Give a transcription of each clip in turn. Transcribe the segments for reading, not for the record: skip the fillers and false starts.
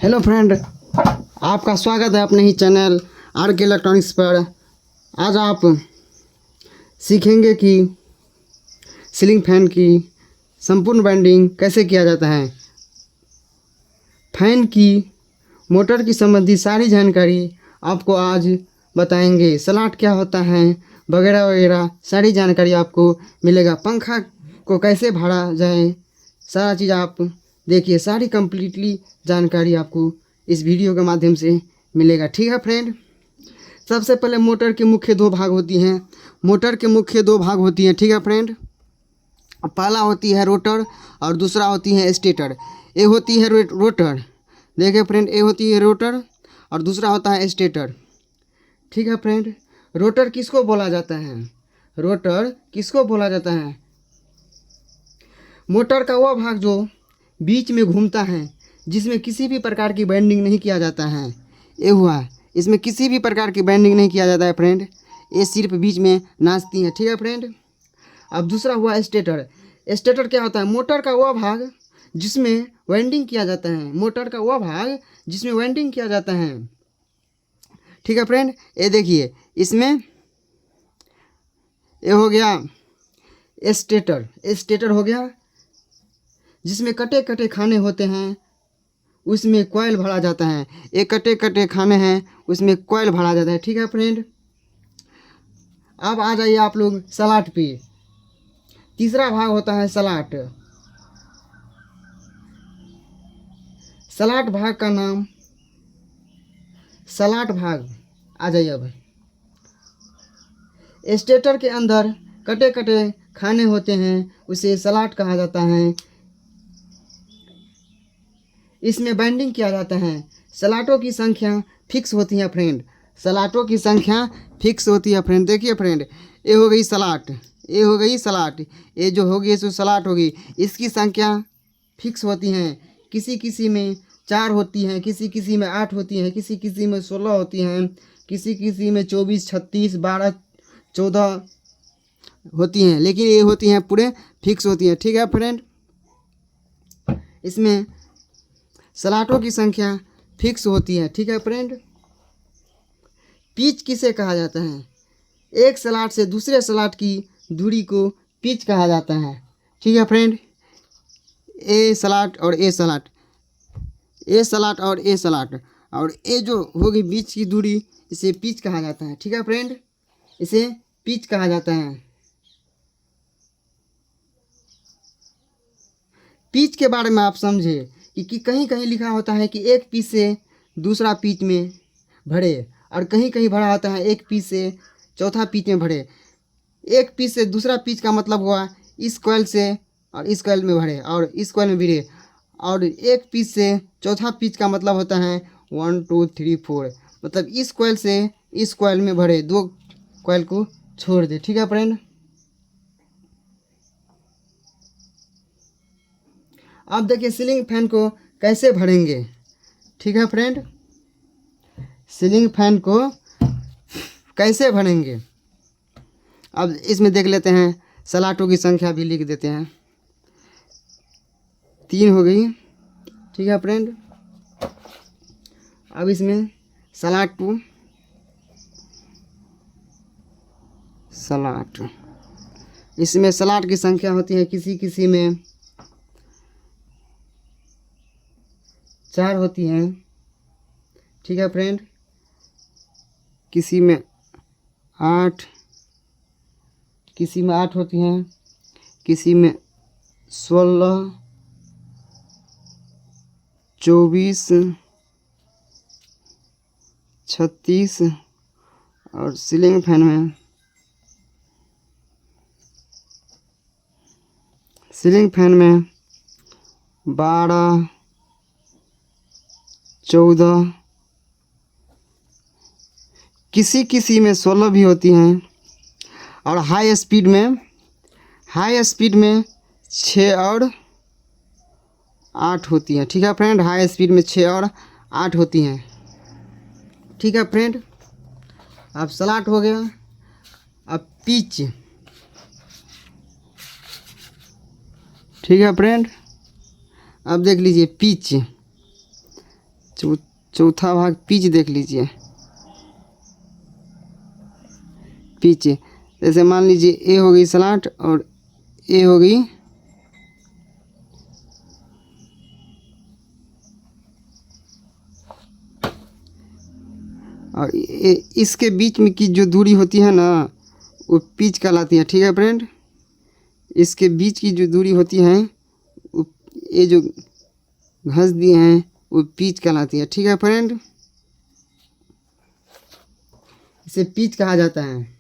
Hello friend, आपका स्वागत है अपने ही चैनल आर के इलेक्ट्रॉनिक्स पर। आज आप सीखेंगे कि सीलिंग फैन की संपूर्ण वाइंडिंग कैसे किया जाता है। फैन की मोटर की संबंधी सारी जानकारी आपको आज बताएंगे। स्लॉट क्या होता है वगैरह वगैरह सारी जानकारी आपको मिलेगा। पंखा को कैसे भरा जाए सारा चीज़ आप देखिए, सारी कंप्लीटली जानकारी आपको इस वीडियो के माध्यम से मिलेगा। ठीक है फ्रेंड, सबसे पहले मोटर के मुख्य दो भाग होती हैं। मोटर के मुख्य दो भाग होती हैं। ठीक है फ्रेंड, पहला होती है रोटर और दूसरा होती है स्टेटर। ये होती है रोटर, देखिए फ्रेंड, ये होती है रोटर और दूसरा होता है स्टेटर। ठीक है फ्रेंड, रोटर किसको बोला जाता है? रोटर किसको बोला जाता है? मोटर का वह भाग जो बीच में घूमता है, जिसमें किसी भी प्रकार की बेंडिंग नहीं किया जाता है। ये हुआ, इसमें किसी भी प्रकार की बेंडिंग नहीं किया जाता है फ्रेंड, ये सिर्फ बीच में नाचती है। ठीक है फ्रेंड, अब दूसरा हुआ स्टेटर। स्टेटर क्या होता है? मोटर का वह भाग जिसमें वाइंडिंग किया जाता है। मोटर का वह भाग जिसमें वाइंडिंग किया जाता है। ठीक है फ्रेंड, ये देखिए, इसमें ये हो गया स्टेटर। स्टेटर हो गया जिसमें कटे कटे खाने होते हैं, उसमें कॉइल भरा जाता है। ये कटे कटे खाने हैं, उसमें कॉइल भरा जाता है। ठीक है फ्रेंड, अब आ जाइए आप लोग स्लॉट पे। तीसरा भाग होता है स्लॉट। स्लॉट भाग का नाम स्लॉट भाग। आ जाइए, अब स्टेटर के अंदर कटे कटे खाने होते हैं, उसे स्लॉट कहा जाता है। इसमें बाइंडिंग किया जाता है। स्लॉटों की संख्या फिक्स होती है फ्रेंड, स्लॉटों की संख्या फिक्स होती है फ्रेंड। देखिए फ्रेंड, ये हो गई स्लॉट, ये हो गई स्लॉट, ये जो होगी सो स्लॉट होगी। इसकी संख्या फिक्स होती हैं। किसी किसी में 4 होती हैं, किसी किसी में 8 होती हैं, किसी किसी में 16 होती हैं, किसी किसी में 24, 36, 12, 14 होती हैं, लेकिन ये होती हैं पूरे फिक्स होती हैं। ठीक है फ्रेंड, इसमें स्लॉटों की संख्या फिक्स होती है। ठीक है फ्रेंड, पिच किसे कहा जाता है? एक स्लॉट से दूसरे स्लॉट की दूरी को पिच कहा जाता है। ठीक है फ्रेंड, ए स्लॉट और ए स्लॉट, ए स्लॉट और ए स्लॉट, और ए जो होगी बीच की दूरी, इसे पिच कहा जाता है। ठीक है फ्रेंड, इसे पिच कहा जाता है। पिच के बारे में आप समझे कि कहीं कहीं लिखा होता है कि एक पिच से दूसरा पिच में भरे, और कहीं कहीं भरा होता है एक पिच से चौथा पिच में भरे। एक पिच से दूसरा पिच का मतलब हुआ इस कॉइल से और इस कॉइल में भरे और इस कॉइल में भिड़े, और एक पिच से चौथा पिच का मतलब होता है 1 2 3 4, मतलब इस कॉइल से इस कॉइल में भरे, दो कॉइल को छोड़ दे। ठीक है फ्रेंड, अब देखिए सीलिंग फैन को कैसे भरेंगे। ठीक है फ्रेंड, सीलिंग फैन को कैसे भरेंगे, अब इसमें देख लेते हैं। स्लॉटों की संख्या भी लिख देते हैं, 3 हो गई। ठीक है फ्रेंड, अब इसमें स्लॉट टू स्लॉट, इसमें स्लॉट की संख्या होती है, किसी किसी में 4 होती हैं। ठीक है फ्रेंड, किसी में 8, किसी में 8 होती हैं, किसी में 16, 24, 36, और सीलिंग फैन में 12, 14, किसी किसी में 16 भी होती हैं, और हाई स्पीड में 6 और 8 होती हैं। ठीक है फ्रेंड, हाई स्पीड में 6 और 8 होती हैं। ठीक है फ्रेंड, अब स्लॉट हो गया। अब पिच। ठीक है फ्रेंड, अब देख लीजिए पिच चौथा भाग पिच देख लीजिए। पिच जैसे मान लीजिए ए हो गई स्लॉट और ए हो गई और इसके बीच में की जो दूरी होती है ना वो पिच कहलाती है। ठीक है फ्रेंड, इसके बीच की जो दूरी होती है ये जो घस दिए हैं वो पिच कहलाती है। ठीक है फ्रेंड, इसे पिच कहा जाता है।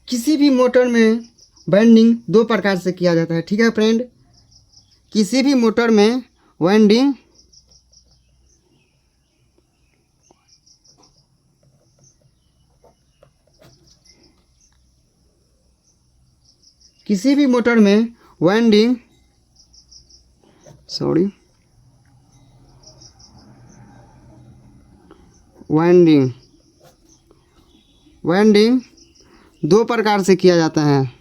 किसी भी मोटर में वाइंडिंग दो प्रकार से किया जाता है। ठीक है फ्रेंड, किसी भी मोटर में वाइंडिंग वाइंडिंग दो प्रकार से किया जाता है।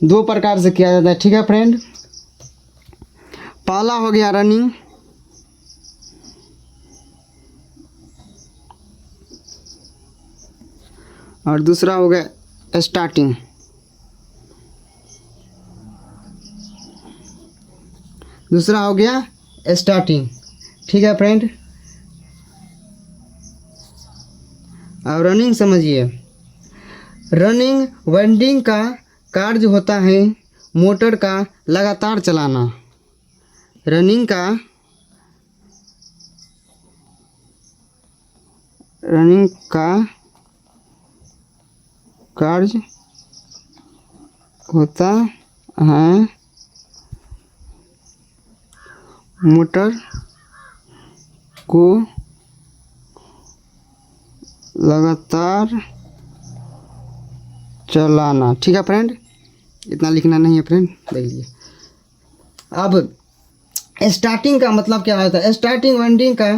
दो प्रकार से किया जाता है। ठीक है फ्रेंड, पहला हो गया रनिंग और दूसरा हो गया स्टार्टिंग। ठीक है फ्रेंड, और रनिंग समझिए। रनिंग वाइंडिंग का कार्य होता है मोटर का लगातार चलाना। रनिंग का कार्य होता है मोटर को लगातार चलाना। ठीक है फ्रेंड, इतना लिखना नहीं है फ्रेंड, देख लीजिए। अब स्टार्टिंग का मतलब क्या होता है? स्टार्टिंग वाइंडिंग का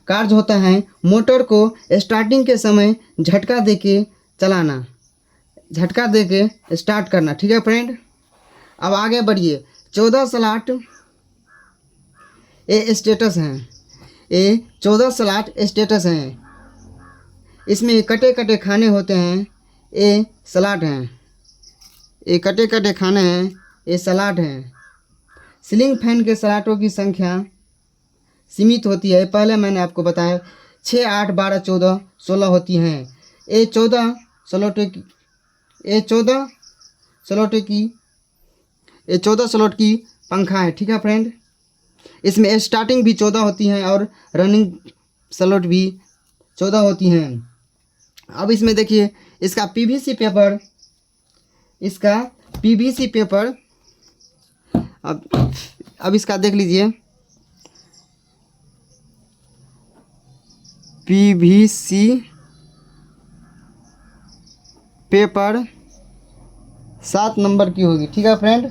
कार्य होता है मोटर को स्टार्टिंग के समय झटका देके चलाना, झटका देके स्टार्ट करना। ठीक है फ्रेंड, अब आगे बढ़िए। 14 स्लॉट ये स्टेटस हैं, ये 14 स्लॉट स्टेटस हैं। इसमें कटे कटे खाने होते हैं, ये स्लॉट हैं। ये कटे कटे खाने हैं, ये स्लॉट हैं। सीलिंग फैन के स्लॉटों की संख्या सीमित होती है। पहले मैंने आपको बताया 6, 8, 12, 14, 16 होती हैं। ये 14 स्लॉट की पंखा है। ठीक है फ्रेंड, इसमें स्टार्टिंग भी 14 होती हैं और रनिंग स्लॉट भी 14 होती हैं। अब इसमें देखिए इसका पीवीसी पेपर, अब इसका देख लीजिए। पीवीसी पेपर 7 नंबर की होगी। ठीक है फ्रेंड,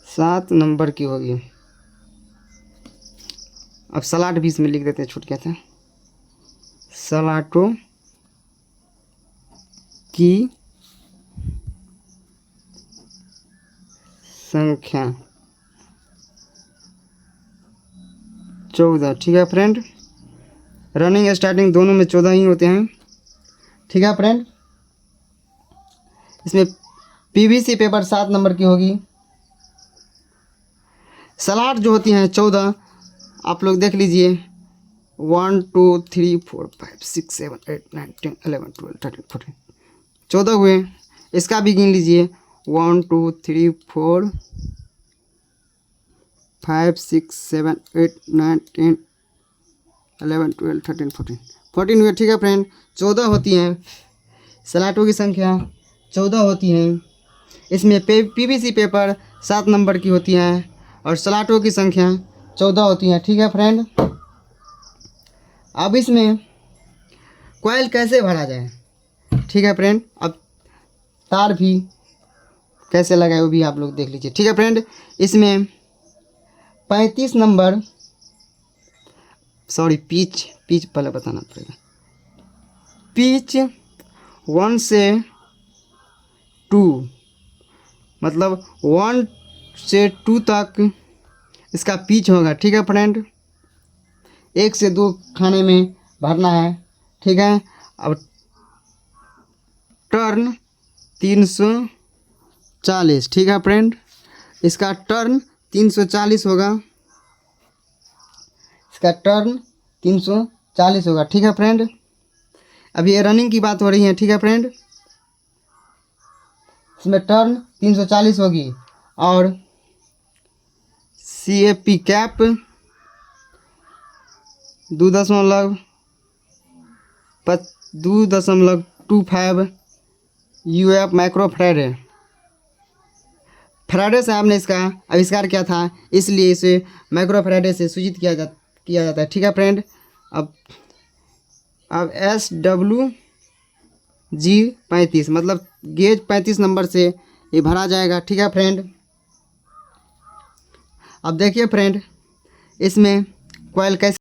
7 नंबर की होगी। अब स्लॉट भी इसमें लिख देते हैं, छूट गया था। स्लॉटों की संख्या 14। ठीक है फ्रेंड, रनिंग स्टार्टिंग दोनों में 14 ही होते हैं। ठीक है फ्रेंड, इसमें पीवीसी पेपर 7 नंबर की होगी। स्लॉट जो होती हैं 14, आप लोग देख लीजिए। 1 2 3 4 5 6 7 8 9 10 11 12 13 14 14 हुए। इसका भी गिन लीजिए। 1 2 3 4 5 6 7 8 9 10 11 12 13 14 हुए। ठीक है फ्रेंड, 14 होती हैं। स्लॉटों की संख्या 14 होती हैं। इसमें पीवीसी पेपर 7 नंबर की होती हैं और स्लॉटों की संख्या 14 होती हैं। ठीक है फ्रेंड, अब इसमें कॉइल कैसे भरा जाए। ठीक है फ्रेंड, अब तार भी कैसे लगाए वो भी आप लोग देख लीजिए। ठीक है फ्रेंड, इसमें 35 नंबर, सॉरी पिच पहले बताना पड़ेगा। पिच 1 से 2, मतलब 1 से 2 तक इसका पिच होगा। ठीक है फ्रेंड, 1 से 2 खाने में भरना है। ठीक है, अब टर्न 340। ठीक है फ्रेंड, इसका टर्न 340 होगा, इसका टर्न 340 होगा। ठीक है फ्रेंड, अब ये रनिंग की बात हो रही है। ठीक है फ्रेंड, इसमें टर्न 340 होगी और CAP cap 2.25 UF micro Faraday है। फैराडे से हमने इसका आविष्कार किया था, इसलिए इसे माइक्रो फैराडे से सूचित किया जाता है। ठीक है फ्रेंड, अब SWG 35, मतलब गेज 35 नंबर से ये भरा जाएगा। ठीक है फ्रेंड, अब देखिए फ्रेंड, इसमें कॉइल कैसे